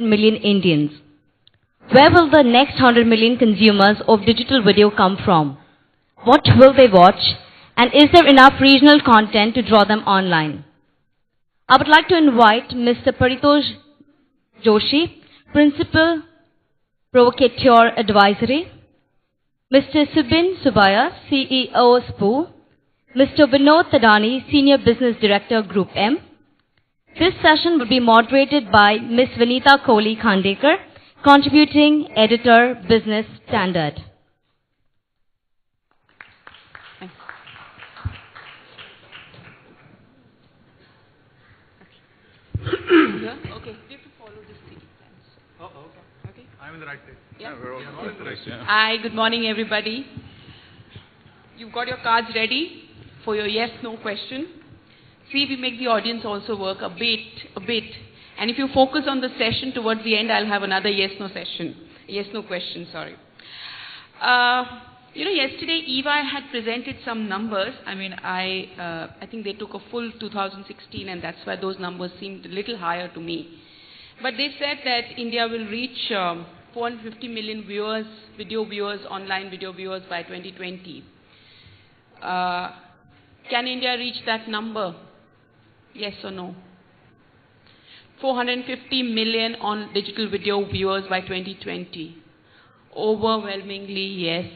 million Indians. Where will the next 100 million consumers of digital video come from? What will they watch? And is there enough regional content to draw them online? I would like to invite Mr. Paritosh Joshi, Principal Provocateur Advisory, Mr. Subin Subaya, CEO SPOO, Mr. Vinod Tadani, Senior Business Director Group M. This session will be moderated by Ms. Vinita Kohli Khandekar, Contributing Editor, Business Standard. Yeah? Okay, we have to follow this sequence. Oh, okay. Okay? I'm in the right place. Yeah. We're all in the right place. Hi, good morning, everybody. You've got your cards ready for your yes-no question. See, we make the audience also work a bit. And if you focus on the session towards the end, I'll have another yes-no session. Yes-no question, sorry. Yesterday EY had presented some numbers. I think they took a full 2016, and that's why those numbers seemed a little higher to me. But they said that India will reach 450 million viewers, online video viewers by 2020. Can India reach that number? Yes or no? 450 million on digital video viewers by 2020. Overwhelmingly yes.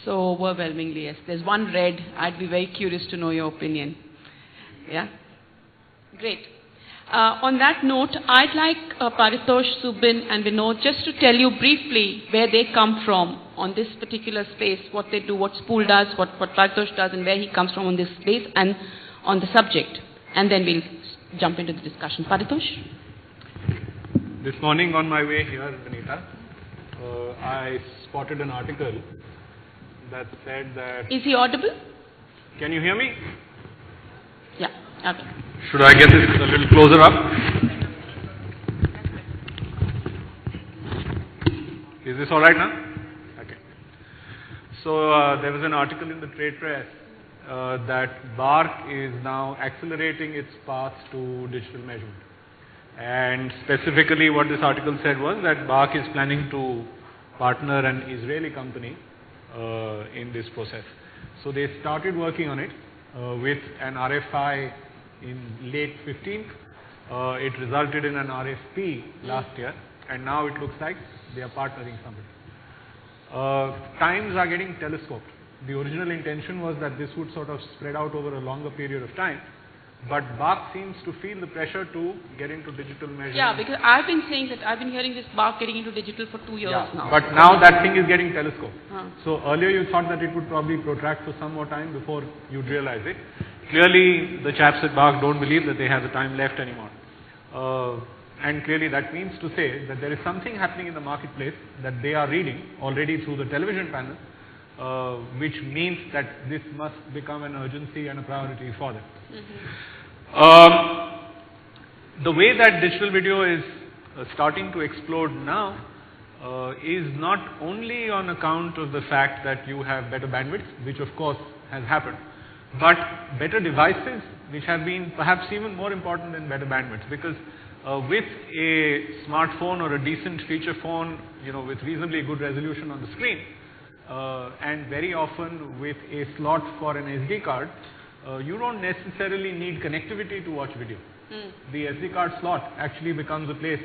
So overwhelmingly yes. There's one red. I'd be very curious to know your opinion. Yeah? Great. On that note, I'd like Paritosh, Subin and Vinod just to tell you briefly where they come from on this particular space, what they do, what SPOOL does, what Paritosh does, and where he comes from on this space and on the subject. And then we'll jump into the discussion. Paritosh? This morning on my way here, Vinita, I spotted an article that said that... Is he audible? Can you hear me? Yeah. Okay. Should I get this a little closer up? Is this all right now? Okay. So there was an article in the trade press that BARC is now accelerating its path to digital measurement. And specifically what this article said was that BARC is planning to partner an Israeli company in this process. So they started working on it with an RFI in late 15th. It resulted in an RFP last year, and now it looks like they are partnering somebody. Times are getting telescoped. The original intention was that this would sort of spread out over a longer period of time, but BARC seems to feel the pressure to get into digital measurement. Yeah, because I've been saying that I've been hearing this BARC getting into digital for 2 years now. But now that thing is getting telescoped. So earlier you thought that it would probably protract for some more time before you'd realize it. Clearly the chaps at BARC don't believe that they have the time left anymore. And clearly that means to say that there is something happening in the marketplace that they are reading already through the television panel, which means that this must become an urgency and a priority for them. The way that digital video is starting to explode now is not only on account of the fact that you have better bandwidth, which of course has happened, but better devices, which have been perhaps even more important than better bandwidth, because with a smartphone or a decent feature phone, with reasonably good resolution on the screen, and very often with a slot for an SD card, you don't necessarily need connectivity to watch video. The SD card slot actually becomes a place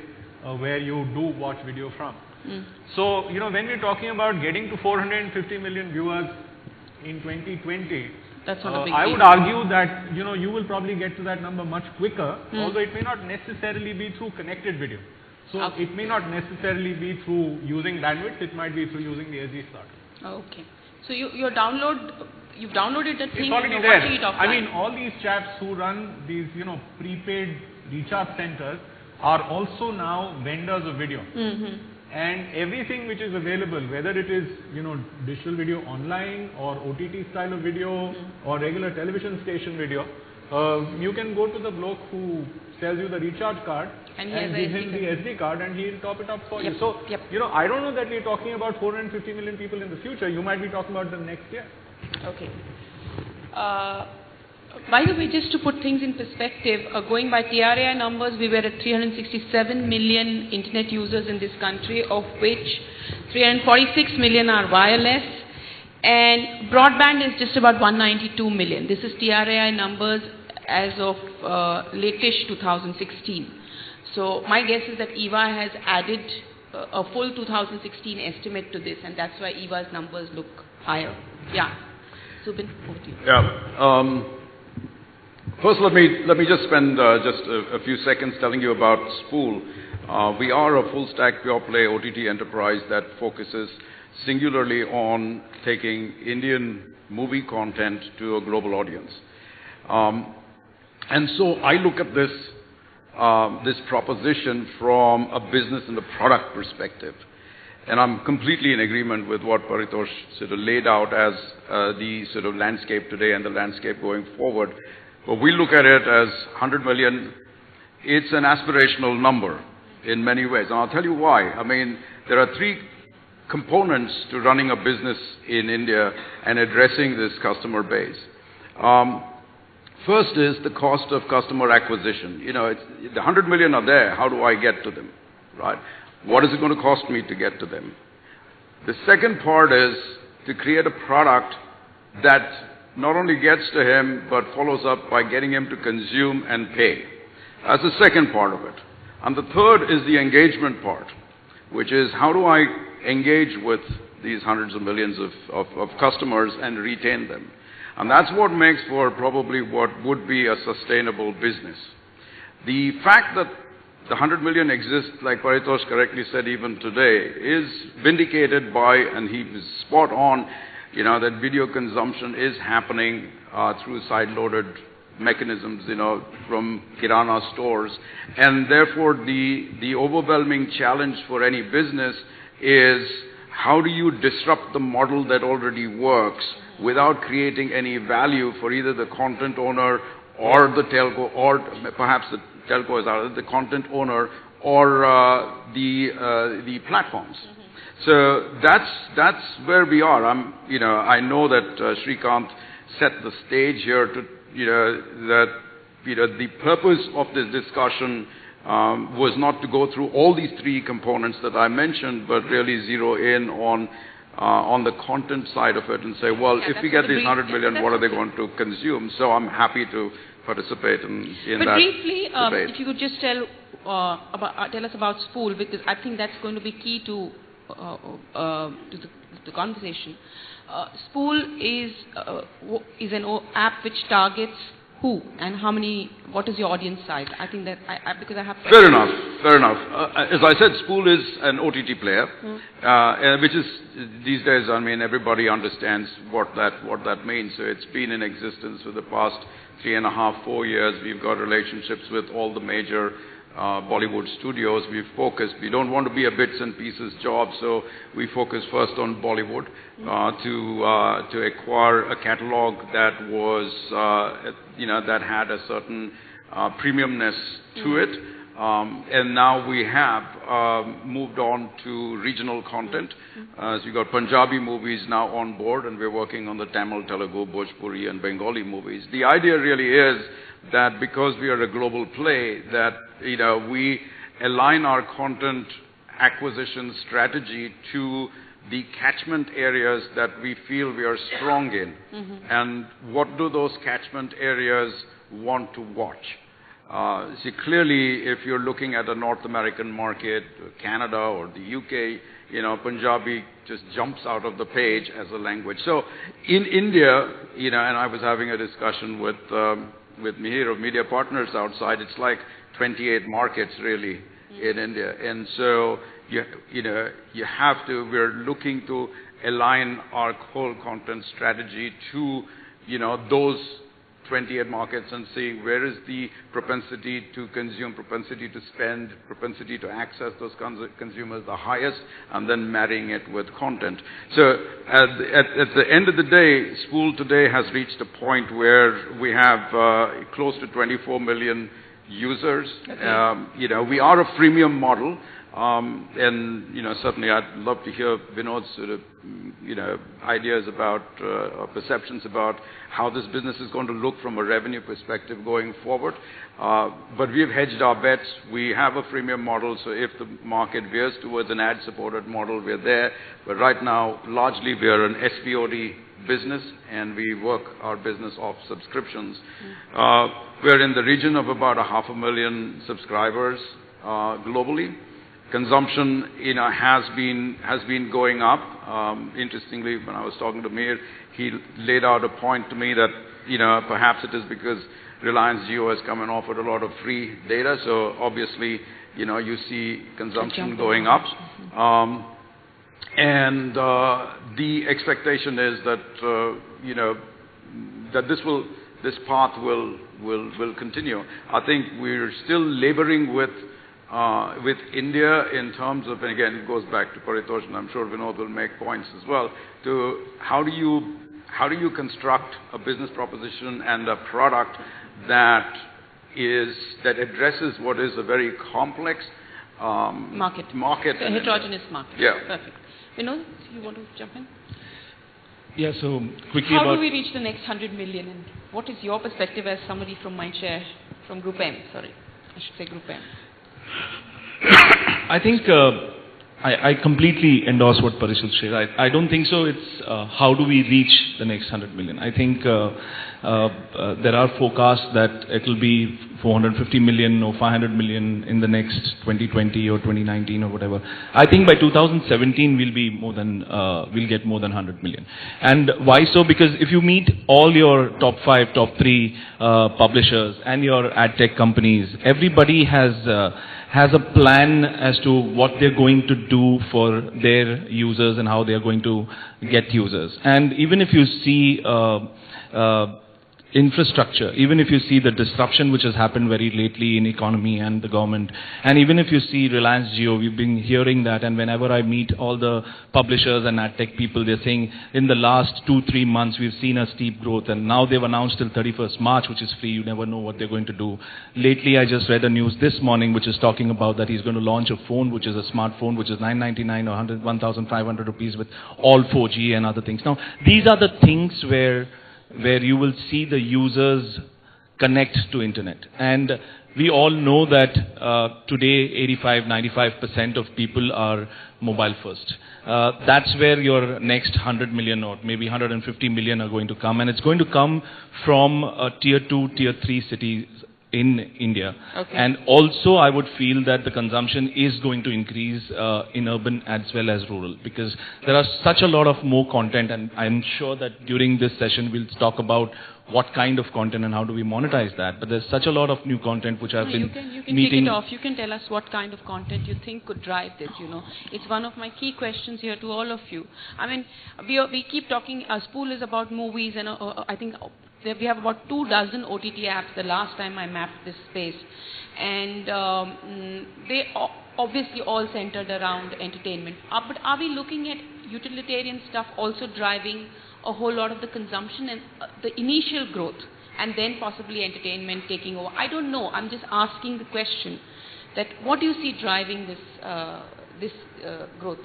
where you do watch video from. So, when we're talking about getting to 450 million viewers in 2020, that's not a big I deal. would argue that, you will probably get to that number much quicker, although it may not necessarily be through connected video. So, it may not necessarily be through using bandwidth, it might be through using the SD slot. Okay. So you've downloaded the thing. It's already and you're there. watching it offline. I mean, all these chaps who run these, prepaid recharge centers are also now vendors of video. And everything which is available, whether it is, digital video online or OTT style of video or regular television station video, you can go to the bloke who sells you the recharge card and give him the SD card and he'll top it up for you. So, I don't know that we're talking about 450 million people in the future. You might be talking about the next year. Okay. By the way, just to put things in perspective, going by TRAI numbers, we were at 367 million internet users in this country, of which 346 million are wireless, and broadband is just about 192 million. This is TRAI numbers as of latest 2016. So my guess is that EVA has added a full 2016 estimate to this, and that's why EVA's numbers look higher. Yeah. Subin, over to you. Yeah. First, let me just spend just a few seconds telling you about Spool. We are a full-stack pure-play OTT enterprise that focuses singularly on taking Indian movie content to a global audience. And so I look at this proposition from a business and a product perspective. And I'm completely in agreement with what Paritosh sort of laid out as the sort of landscape today and the landscape going forward. But we look at it as 100 million. It's an aspirational number in many ways. And I'll tell you why. I mean, there are three components to running a business in India and addressing this customer base. First is the cost of customer acquisition. You know, the 100 million are there. How do I get to them, right? What is it going to cost me to get to them? The second part is to create a product that not only gets to him, but follows up by getting him to consume and pay. That's the second part of it. And the third is the engagement part, which is how do I engage with these hundreds of millions of customers and retain them? And that's what makes for probably what would be a sustainable business. The fact that the 100 million exists, like Paritosh correctly said even today, is vindicated by, and he was spot on, you know, that video consumption is happening through side-loaded mechanisms, you know, from Kirana stores. And therefore, the overwhelming challenge for any business is how do you disrupt the model that already works without creating any value for either the content owner or the telco, or perhaps the telco is out, the content owner or the platforms. So that's where we are. I know that Srikanth set the stage here to, the purpose of this discussion was not to go through all these three components that I mentioned, but really zero in on the content side of it and say, well, if we get these 100 million, what are they going to consume? So I'm happy to participate in but that briefly, debate. if you could just tell us about Spool, because I think that's going to be key to the conversation. Spool is an app which targets who and how many, what is your audience size? I think that, because I have... Fair enough. As I said, Spool is an OTT player, which is, these days, I mean, everybody understands what that means. So it's been in existence for the past 3.5, 4 years. We've got relationships with all the major Bollywood studios. We don't want to be a bits and pieces job, so we focus first on Bollywood to acquire a catalog that was, that had a certain premiumness to it. And now we have moved on to regional content. So you've got Punjabi movies now on board, and we're working on the Tamil, Telugu, Bhojpuri, and Bengali movies. The idea really is that because we are a global play, that we align our content acquisition strategy to the catchment areas that we feel we are strong in. And what do those catchment areas want to watch? See, clearly, if you're looking at a North American market, Canada or the UK, Punjabi just jumps out of the page as a language. So in India, and I was having a discussion with Mihir of Media Partners outside, it's like 28 markets really in India. And so, we're looking to align our whole content strategy to, those 28 markets and seeing where is the propensity to consume, propensity to spend, propensity to access those consumers the highest, and then marrying it with content. So at the end of the day, Spool today has reached a point where we have close to 24 million users. Okay. We are a freemium model. And, certainly I'd love to hear Vinod's sort of, ideas about, or perceptions about how this business is going to look from a revenue perspective going forward. But we've hedged our bets. We have a freemium model, so if the market veers towards an ad-supported model, we're there. But right now, largely we're an SVOD business, and we work our business off subscriptions. We're in the region of about 500,000 subscribers globally. Consumption, has been going up. Interestingly, when I was talking to Mir, he laid out a point to me that, perhaps it is because Reliance Jio has come and offered a lot of free data. So obviously, you see consumption going up. And the expectation is that, that this path will continue. I think we're still laboring with India in terms of, and again, it goes back to Paritosh, and I'm sure Vinod will make points as well, to how do you construct a business proposition and a product that addresses what is a very complex market. A heterogeneous market. Yeah. Perfect. Vinod, you want to jump in? Yeah, so quickly How do we reach the next 100 million? And what is your perspective as somebody from Mindshare, from Group M? Sorry, I should say Group M. I think I completely endorse what Parishil said. I don't think so. It's how do we reach the next 100 million. I think there are forecasts that it will be 450 million or 500 million in the next 2020 or 2019 or whatever. I think by 2017 we'll get more than 100 million. And why so? Because if you meet all your top 5, top 3 publishers and your ad tech companies, everybody has a plan as to what they're going to do for their users and how they're going to get users. And even if you see infrastructure, even if you see the disruption which has happened very lately in economy and the government, and even if you see Reliance Jio, we've been hearing that, and whenever I meet all the publishers and ad tech people, they're saying in the last 2-3 months we've seen a steep growth, and now they've announced till 31st March, which is free. You never know what they're going to do. Lately, I just read a news this morning which is talking about that he's going to launch a phone, which is a smartphone, which is 999 or 1,500 rupees with all 4G and other things. Now, these are the things where you will see the users connect to internet. And we all know that today 85-95% of people are mobile first. That's where your next 100 million or maybe 150 million are going to come. And it's going to come from tier 2, tier 3 cities in India. Okay. And also I would feel that the consumption is going to increase in urban as well as rural, because there are such a lot of more content, and I'm sure that during this session we'll talk about what kind of content and how do we monetize that. But there's such a lot of new content which I've been you can meeting. kick it off. You can tell us what kind of content you think could drive this, It's one of my key questions here to all of you. I mean, we keep talking, Spool is about movies, and I think we have about 24 OTT apps the last time I mapped this space. And they obviously all centered around entertainment. But are we looking at utilitarian stuff also driving a whole lot of the consumption and the initial growth, and then possibly entertainment taking over? I don't know. I'm just asking the question that what do you see driving this growth?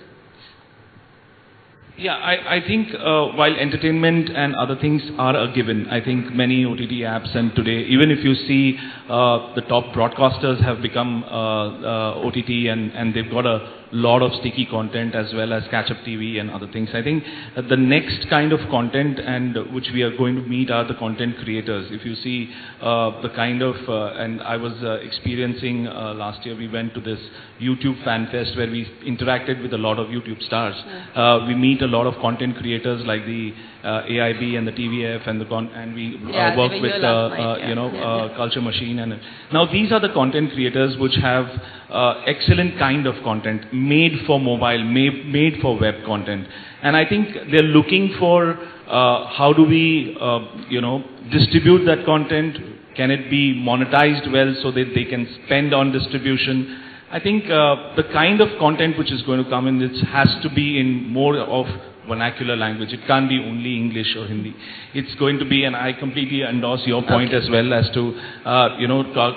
Yeah, I think while entertainment and other things are a given, I think many OTT apps, and today, even if you see the top broadcasters have become OTT, and they've got a lot of sticky content as well as catch-up TV and other things. I think the next kind of content and which we are going to meet are the content creators. If you see the kind of, and I was experiencing last year, we went to this YouTube Fan Fest where we interacted with a lot of YouTube stars. We meet a lot of content creators like the AIB and the TVF and we work with Culture Machine. And now these are the content creators which have excellent kind of content made for mobile, made for web content. And I think they're looking for how do we distribute that content. Can it be monetized well so that they can spend on distribution? I think the kind of content which is going to come in this has to be in more of vernacular language. It can't be only English or Hindi. It's going to be, and I completely endorse your point as well as to,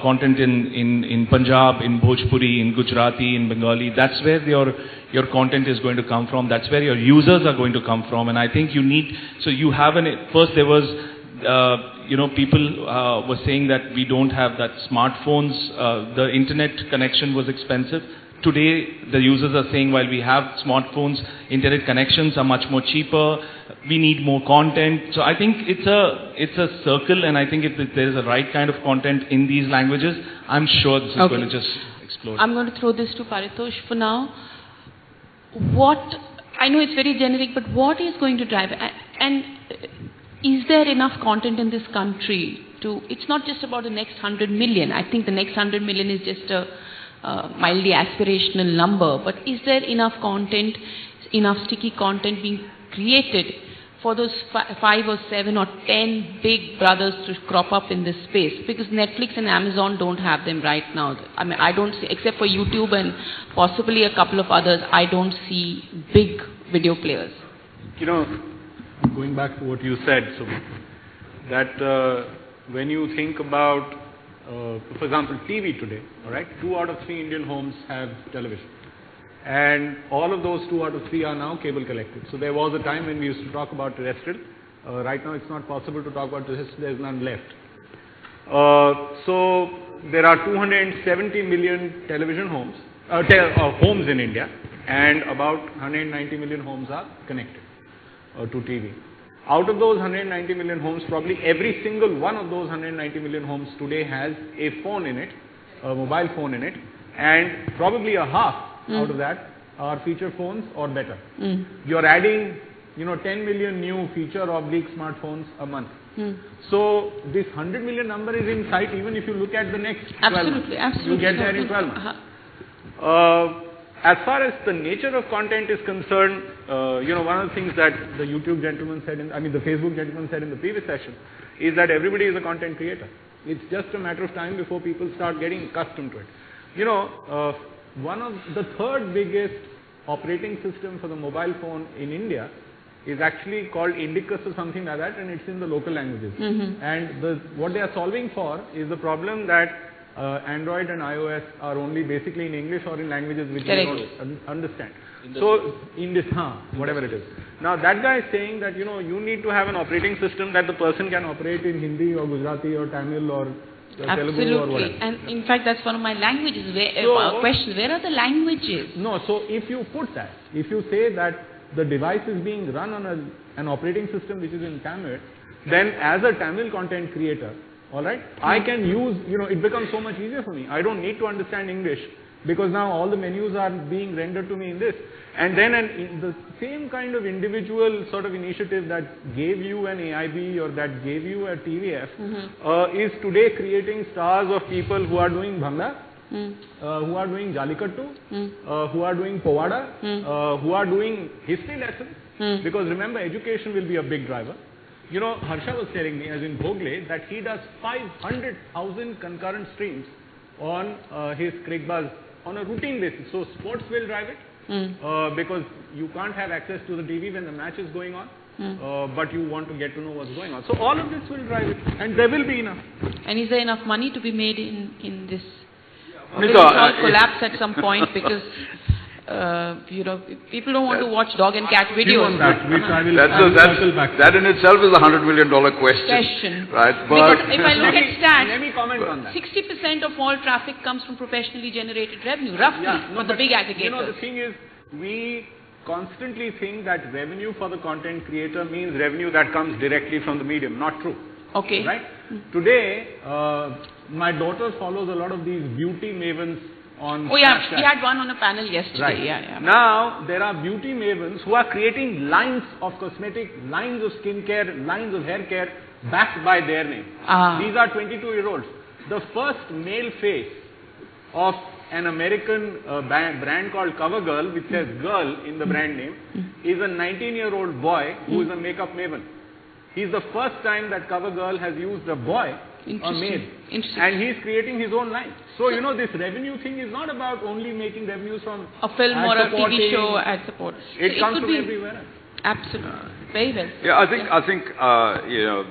content in Punjab, in Bhojpuri, in Gujarati, in Bengali. That's where your content is going to come from. That's where your users are going to come from. And I think you need, so you have first there was, people were saying that we don't have that smartphones, the internet connection was expensive. Today, the users are saying while we have smartphones, internet connections are much more cheaper, we need more content. So I think it's a circle, and I think if there is a right kind of content in these languages, I'm sure this is going to just explode. I'm going to throw this to Paritosh for now. I know it's very generic, but what is going to drive it? And is there enough content in this country it's not just about the next 100 million. I think the next 100 million is just a mildly aspirational number, but is there enough content, enough sticky content being created for those 5 or 7 or 10 big brothers to crop up in this space? Because Netflix and Amazon don't have them right now. I mean, I don't see, except for YouTube and possibly a couple of others, I don't see big video players. Going back to what you said, so that when you think about, for example, TV today, all right, 2 out of 3 Indian homes have television. And all of those 2 out of 3 are now cable collected. So there was a time when we used to talk about terrestrial. Right now it's not possible to talk about terrestrial, there's none left. So there are 270 million television homes, homes in India, and about 190 million homes are connected to TV. Out of those 190 million homes, probably every single one of those 190 million homes today has a phone in it, a mobile phone in it, and probably a half out of that are feature phones or better. You're adding, 10 million new feature-oblique smartphones a month. So this 100 million number is in sight even if you look at the next 12 months. Absolutely. You get there in 12 months. As far as the nature of content is concerned, one of the things that the YouTube gentleman said, the Facebook gentleman said in the previous session, is that everybody is a content creator. It's just a matter of time before people start getting accustomed to it. One of the third biggest operating system for the mobile phone in India is actually called Indicus or something like that, and it's in the local languages. And what they are solving for is the problem that Android and iOS are only basically in English or in languages which we don't understand. So, in this, whatever it is. Now, that guy is saying that, you need to have an operating system that the person can operate in Hindi or Gujarati or Tamil or Telugu or whatever. And in fact, that's one of my languages. Question, where are the languages? No, so if you put that, if you say that the device is being run on an operating system which is in Tamil, then as a Tamil content creator, alright, I can use, it becomes so much easier for me. I don't need to understand English because now all the menus are being rendered to me in this. And then the same kind of individual sort of initiative that gave you an AIB or that gave you a TVF is today creating stars of people who are doing Bhanga, who are doing Jalikattu, who are doing Povada, who are doing history lessons. Because remember, education will be a big driver. Harsha was telling me, as in Bhogle, that he does 500,000 concurrent streams on his Krigbaz on a routine basis. So sports will drive it because you can't have access to the TV when the match is going on, but you want to get to know what's going on. So all of this will drive it, and there will be enough. And is there enough money to be made in this? Will it all collapse at some point because people don't want to watch dog and cat videos. That in itself is a $100 million question. Right? But if I look at stats, let me comment on that. 60% of all traffic comes from professionally generated revenue, roughly, for the big aggregators. The thing is, we constantly think that revenue for the content creator means revenue that comes directly from the medium. Not true. Okay. Right? Today, my daughter follows a lot of these beauty mavens on Snapchat. We had one on a panel yesterday. Right. Now, there are beauty mavens who are creating lines of cosmetic, lines of skincare, lines of hair care backed by their name. These are 22-year-olds. The first male face of an American brand called CoverGirl, which says girl in the brand name, is a 19-year-old boy who is a makeup maven. He's the first time that CoverGirl has used a boy Interesting. made. Interesting. And he's creating his own line. So, you know, this revenue thing is not about only making revenues from A film or a TV ad-supporting. show ad support. It So comes could from be everywhere else. Absolutely. Very well. Yeah, I think you know,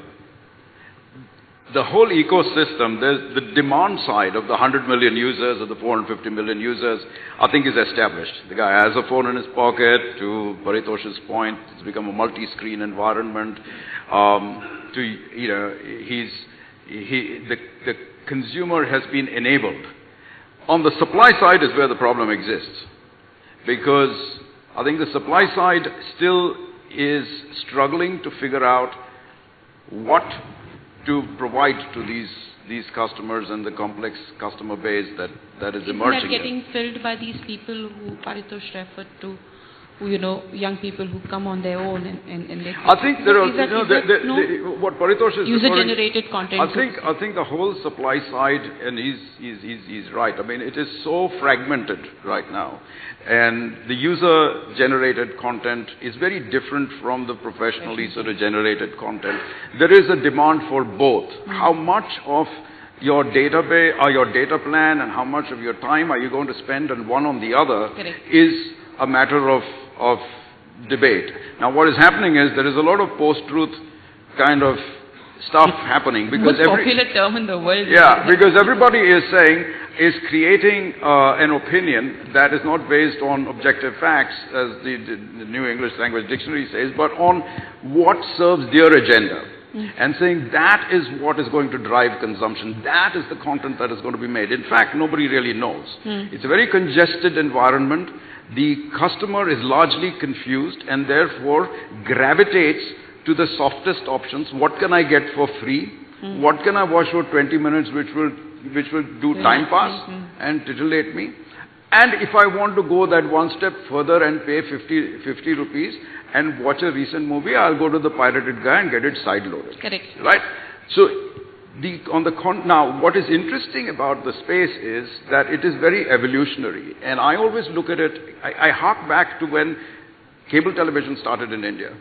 the whole ecosystem, there's the demand side of the 100 million users or the 450 million users, I think is established. The guy has a phone in his pocket. To Paritosh's point, it's become a multi-screen environment. You know, the consumer has been enabled. On the supply side is where the problem exists, because I think the supply side still is struggling to figure out what to provide to these customers and the complex customer base that is emerging. Isn't that getting filled by these people who Paritosh referred to, who, you know, young people who come on their own and they... I think there are, Is that- you know, is that no? what Paritosh is User-generated content. I think the whole supply side, and he's right. I mean, it is so fragmented right now, and the user-generated content is very different from the professionally sort of generated content. There is a demand for both. How much of your database or your data plan and how much of your time are you going to spend on one on the other is a matter of debate. Now, what is happening is there is a lot of post-truth kind of stuff happening, because most popular term in the world. yeah, because everybody is creating an opinion that is not based on objective facts, as the New English Language Dictionary says, but on what serves their agenda. And saying that is what is going to drive consumption. That is the content that is going to be made. In fact, nobody really knows. It's a very congested environment. The customer is largely confused and therefore gravitates to the softest options. What can I get for free? What can I watch for 20 minutes which will do time pass and titillate me? And if I want to go that one step further and pay 50 rupees and watch a recent movie, I'll go to the pirated guy and get it side-loaded. Correct. Right? So, now, what is interesting about the space is that it is very evolutionary. And I always look at it, I hark back to when cable television started in India.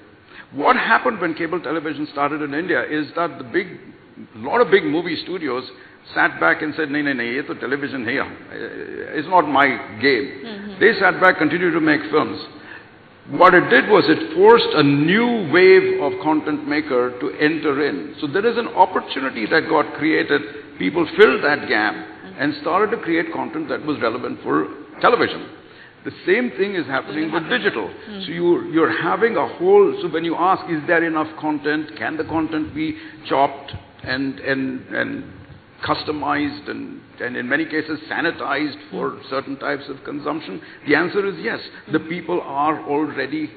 What happened when cable television started in India is that a lot of big movie studios sat back and said, "No, ye to television hai, it's not my game." They sat back, continued to make films. What it did was it forced a new wave of content maker to enter in. So there is an opportunity that got created. People filled that gap and started to create content that was relevant for television. The same thing is happening with digital. So you're having a whole, so when you ask, is there enough content? Can the content be chopped and customized and in many cases sanitized for certain types of consumption? The answer is yes. The people are already,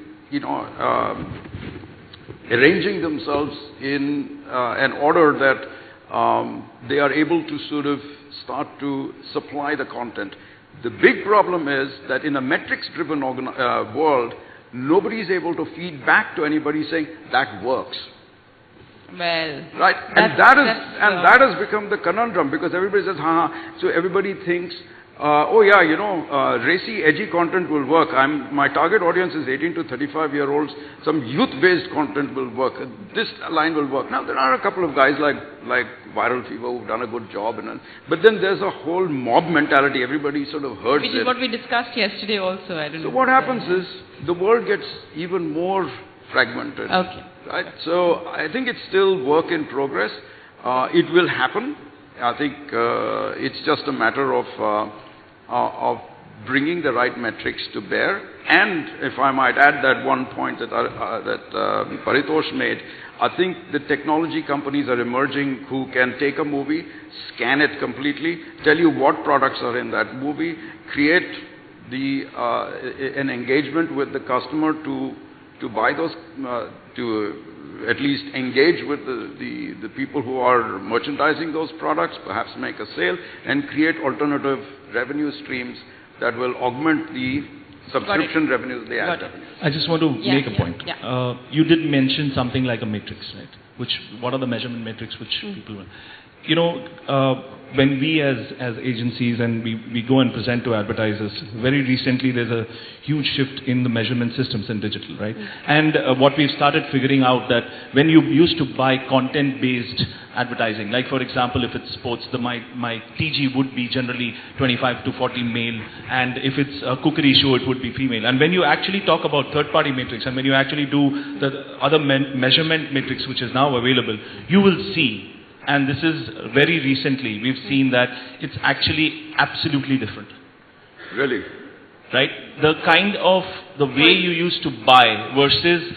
arranging themselves in an order that they are able to sort of start to supply the content. The big problem is that in a metrics-driven world, nobody is able to feed back to anybody saying that works. Well, right, and that has become the conundrum, because everybody says, so everybody thinks, oh yeah, racy, edgy content will work. My target audience is 18 to 35-year-olds. Some youth-based content will work. This line will work. Now, there are a couple of guys like Viral Fever who've done a good job, but then there's a whole mob mentality. Everybody sort of herds it. Which is what we discussed yesterday also. I don't know. So what happens is the world gets even more fragmented. Okay. Right? So I think it's still work in progress. It will happen. I think it's just a matter of bringing the right metrics to bear. And if I might add that one point that Paritosh made, I think the technology companies are emerging who can take a movie, scan it completely, tell you what products are in that movie, create an engagement with the customer to buy those, to at least engage with the people who are merchandising those products, perhaps make a sale, and create alternative revenue streams that will augment the subscription revenues, the ad revenues. I just want to make a point. Yeah. You did mention something like a matrix, right? What are the measurement metrics which people want? when we as agencies and we go and present to advertisers, very recently there's a huge shift in the measurement systems in digital, right? And what we've started figuring out that when you used to buy content-based advertising, like for example, if it's sports, my TG would be generally 25 to 40 male, and if it's a cookery show, it would be female. And when you actually talk about third-party metrics, and when you actually do the other measurement metrics which is now available, you will see. And this is very recently, we've seen that it's actually absolutely different. Really? Right? The way you used to buy versus,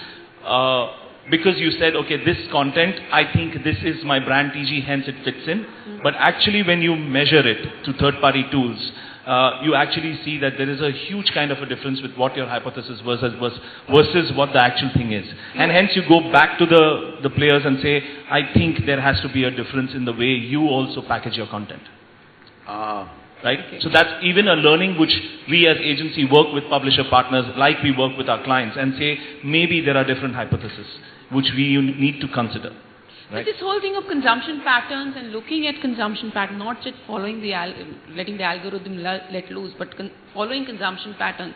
because you said, okay, this content, I think this is my brand TG, hence it fits in. But actually when you measure it to third-party tools, you actually see that there is a huge kind of a difference with what your hypothesis was versus what the actual thing is. And hence you go back to the players and say, I think there has to be a difference in the way you also package your content. Right? Okay. So that's even a learning which we as agency work with publisher partners, like we work with our clients, and say maybe there are different hypotheses which we need to consider. Right. But this whole thing of consumption patterns and looking at consumption patterns, not just following letting the algorithm let loose, but following consumption patterns.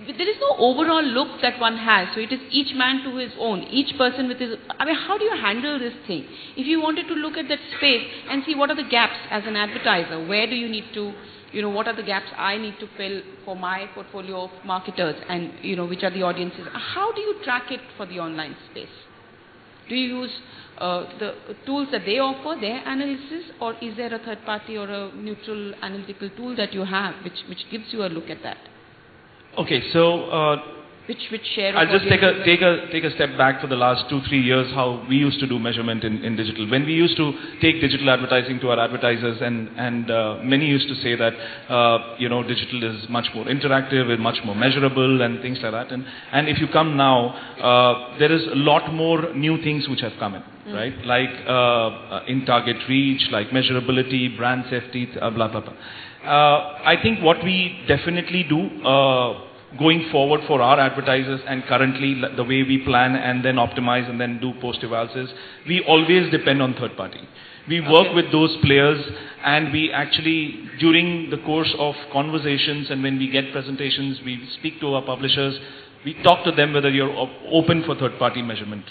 There is no overall look that one has. So it is each man to his own, each person with his... I mean, how do you handle this thing? If you wanted to look at that space and see what are the gaps as an advertiser, where do you need to... what are the gaps I need to fill for my portfolio of marketers, and, which are the audiences? How do you track it for the online space? Do you use the tools that they offer, their analysis, or is there a third party or a neutral analytical tool that you have which gives you a look at that? Okay, so which share of I'll just take a step back for the last 2-3 years how we used to do measurement in digital. When we used to take digital advertising to our advertisers, and many used to say that digital is much more interactive and much more measurable and things like that. And if you come now, there is a lot more new things which have come in, right? Like in target reach, like measurability, brand safety, blah blah blah. I think what we definitely do. Going forward for our advertisers, and currently the way we plan and then optimize and then do post-evals is, we always depend on third party. We work with those players, and we actually, during the course of conversations and when we get presentations, we speak to our publishers, we talk to them whether you're open for third party measurement.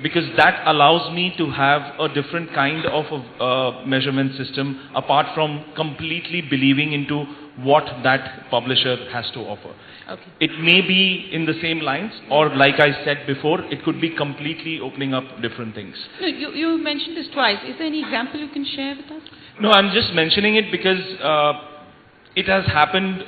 Because that allows me to have a different kind of a measurement system apart from completely believing into what that publisher has to offer. Okay. It may be in the same lines, or like I said before, it could be completely opening up different things. No, you mentioned this twice. Is there any example you can share with us? No, I'm just mentioning it because it has happened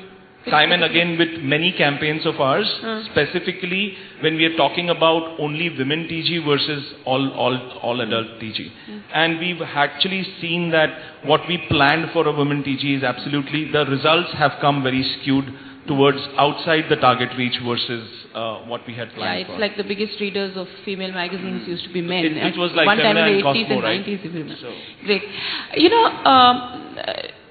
time and again with many campaigns of ours, specifically when we are talking about only women TG versus all adult TG. And we've actually seen that what we planned for a women TG is absolutely, the results have come very skewed towards outside the target reach versus what we had planned for. It's like the biggest readers of female magazines used to be men. It was like one time in the 80s Cosmo, and right? 90s. If you remember. So. Great.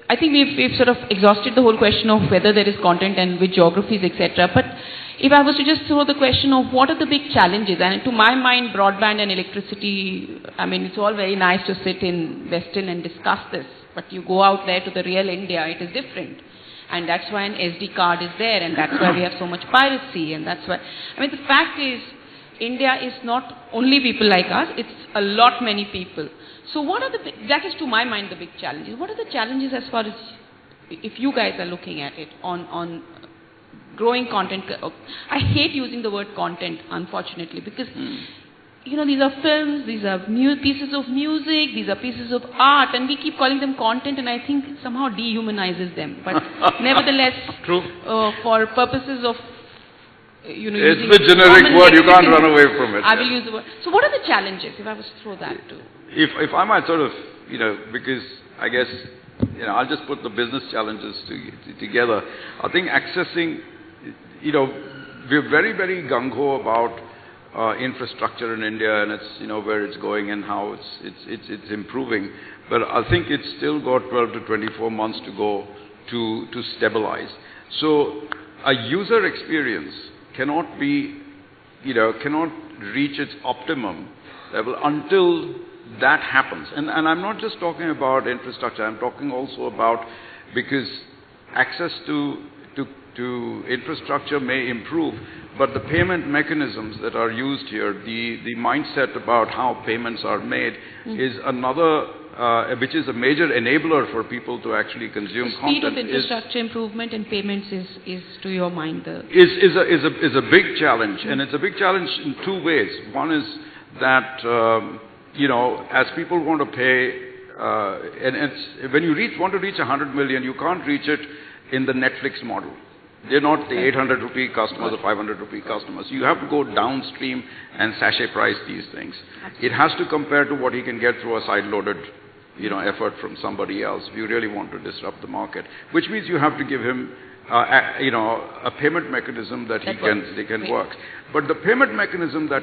I think we've sort of exhausted the whole question of whether there is content and which geographies, etc. But if I was to just throw the question of what are the big challenges, and to my mind, broadband and electricity, I mean, it's all very nice to sit in Westin and discuss this, but you go out there to the real India, it is different. And that's why an SD card is there, and that's why we have so much piracy, and that's why... I mean, the fact is, India is not only people like us, it's a lot many people. So what are that is to my mind the big challenges. What are the challenges as far as, if you guys are looking at it, on growing content? I hate using the word content, unfortunately, because... these are films, these are pieces of music, these are pieces of art, and we keep calling them content, and I think somehow dehumanizes them. But nevertheless, true. For purposes of, it's a generic word, you can't run away from it. I will use the word. So what are the challenges, if I was to throw that too? If I might sort of, because I guess, I'll just put the business challenges together. I think accessing, we're very, very gung-ho about infrastructure in India, and it's where it's going and how it's improving. But I think it's still got 12 to 24 months to go to stabilize. So a user experience cannot be, cannot reach its optimum level until that happens, and I'm not just talking about infrastructure, I'm talking also about, because access to infrastructure may improve, but the payment mechanisms that are used here, the mindset about how payments are made is another, which is a major enabler for people to actually consume Speed content. of infrastructure improvement and payments is to your mind Is a big challenge, and it's a big challenge in two ways. One is that, as people want to pay, and when you want to reach 100 million, you can't reach it in the Netflix model. They're not the 800 rupee customers or 500 rupee customers. You have to go downstream and sachet price these things. It has to compare to what he can get through a side-loaded, effort from somebody else. If you really want to disrupt the market, which means you have to give him, a payment mechanism that they can work. But the payment mechanism that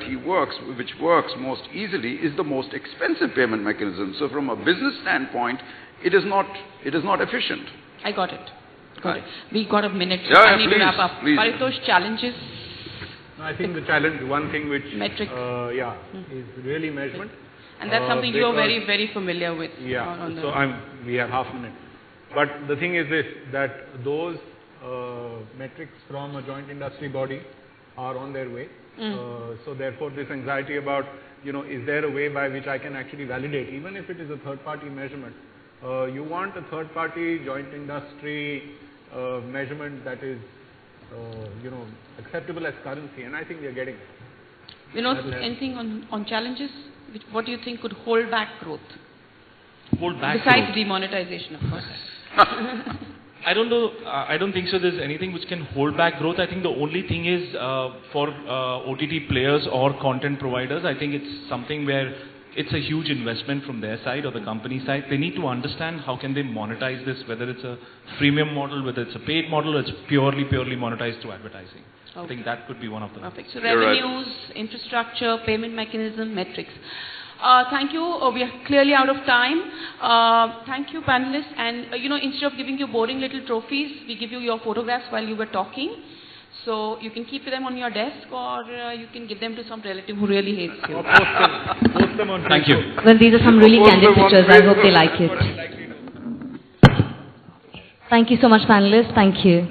which works most easily, is the most expensive payment mechanism. So from a business standpoint, it is not efficient. I got it. We got a minute. Yeah, I need to please, wrap up. please. Paritosh, challenges? No, I think the challenge, one thing which Metric. is really measurement. And that's something you are because- very, very familiar with. Yeah, on the- so we have half a minute. But the thing is this, that those metrics from a joint industry body are on their way. So therefore this anxiety about, is there a way by which I can actually validate, even if it is a third-party measurement. You want a third-party joint industry measurement that is, acceptable as currency, and I think we are getting it. Anything on challenges? What do you think could hold back growth? Hold back Besides growth. demonetization, of course. I don't know. I don't think so. There's anything which can hold back growth. I think the only thing is for OTT players or content providers. I think it's something where it's a huge investment from their side or the company side. They need to understand how can they monetize this, whether it's a freemium model, whether it's a paid model, or it's purely monetized through advertising. I think that could be one of them. Perfect. So You're right. revenues, infrastructure, payment mechanism, metrics. Thank you. We are clearly out of time. Thank you, panelists. And, instead of giving you boring little trophies, we give you your photographs while you were talking. So you can keep them on your desk, or you can give them to some relative who really hates you. Or post them on Thank you. Facebook. Well, these are some really Post candid them on pictures. I hope they Facebook. like it. Thank you so much, panelists. Thank you.